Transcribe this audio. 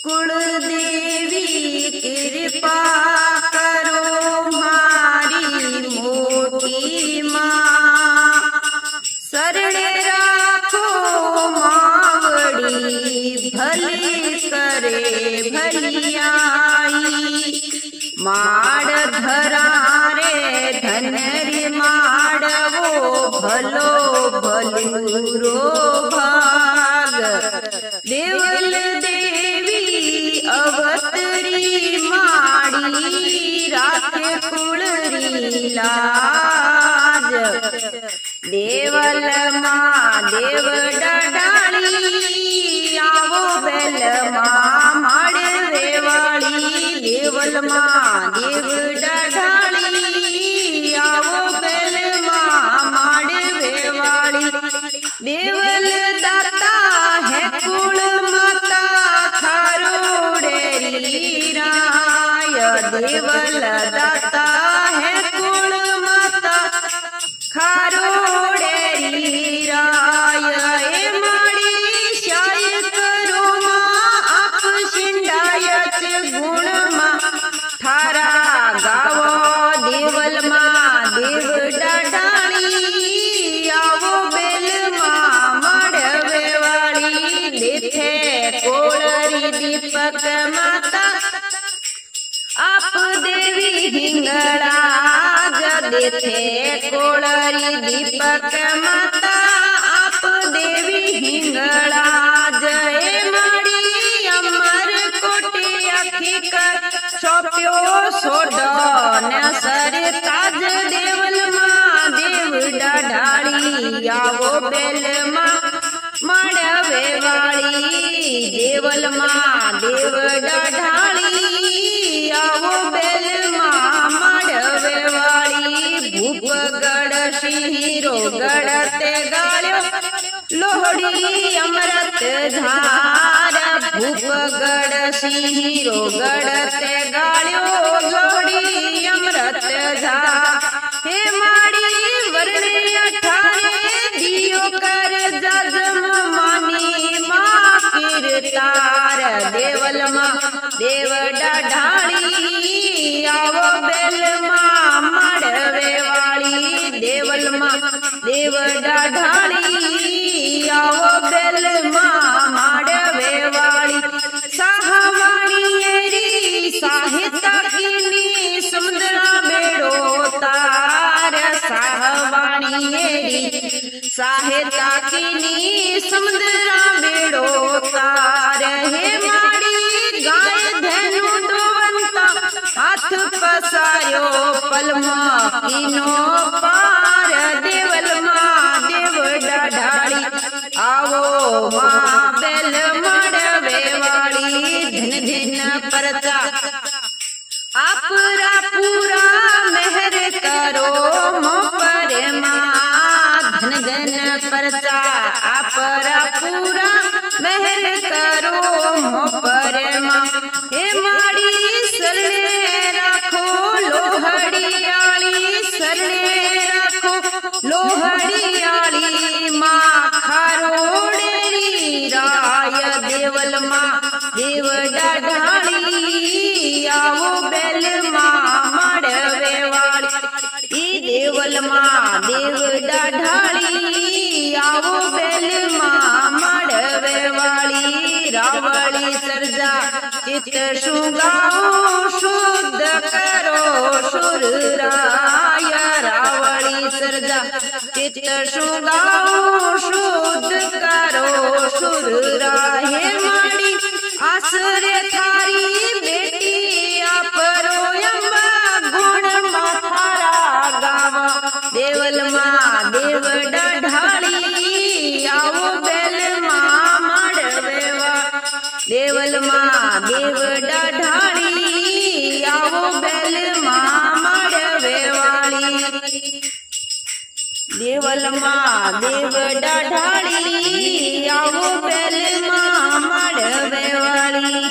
कुलदेवी कृपा करो मारी मोटी माँ, शरणे राखो मावड़ी भली करे भलियाई। माड़ धरा रे धनरी माड़वो भलो भलूरो भाग, देवल देवी अवतरी माड़ी राखे कुळरी लाज। देवल मां देव डडाली आवो बेल मां माड़वे वाली। देवल मां देव डडाली आवो बेल मां माड़वे वाली। देवल दाता है कुल माता खारोड़ेरी राय। देवल दाता है कुल माता खारोड़ेरी राय। ए माड़ी शाय करो मां आप शिंडायत गुण मां थारा गावो। देवल मां देव डडाणी आवो बेल मां माड़वे वाली। देथे कोळरी दीपक माता आप देवी हिंगळा। देथे कोळरी दीपक माता आप देवी हिंगळा। जय माड़ी अमर कोटि अखी कर सोप्यो सोडो न सर ताज। देवल मां देव डडाली आवो बेल मां माड़वे वाली। देवल मां देव डडाली आवो बेल मां माड़वे वाली। भूपगढ़ सिंहिरो गढ़ते गाळ्यो लोहड़ी अमृत धार। भूपगढ़ सिंहिरो गढ़ते गाळ्यो लोहड़ी अमृत धार। हे माड़ी वरणे अठारे दियो कर जजम मानी मां कीरतार। देवल मां देव डडाली आवो बेल मां माड़वे वाली। देवल मां देव डडाली आवो बेल मां माड़वे वाली। साहवाणी एरी साहिता कीनी समुद्रा बेड़ो तार। साहवाणी एरी साहिता कीनी समुद्रा बेड़ो तार। हे माड़ी गाय धेनु दोवंता हाथ पसार्यो पलमा कीनो पार। देवल मां देव डडाली आवो मां बेल माड़वे वाली। धन धन परचा आपरा पूरा मेहर करो मो पर मां। धन धन परचा आपरा पूरा मेहर करो मो पर मां। हे माड़ी सरणे राखो लोहड़ी आली। सरणे राखो लोहड़ी आली मां खारोड़ेरी राय। देवल मां देव डडाली आवो बेल मां माड़वे वाली। देवल मां देव डडाली आवो बेल मां माड़वे वाली। रावड़ी सर्जा चित शुगाओ शुद्ध करो सुर राय। रावड़ी सर्जा चित शुगाओ शुद्ध करो सुर राय। हे माड़ी आसरे थारी बेटी आपरो अम्बा गुण माथारा गावा। देवल मां देव डडाली आवो बेल मां माड़वे वाली। देवल मां देव डडाली आवो बेल मां माड़वे वाली। देवल मां देव डडाली आवो बेल मां माड़वे वाली।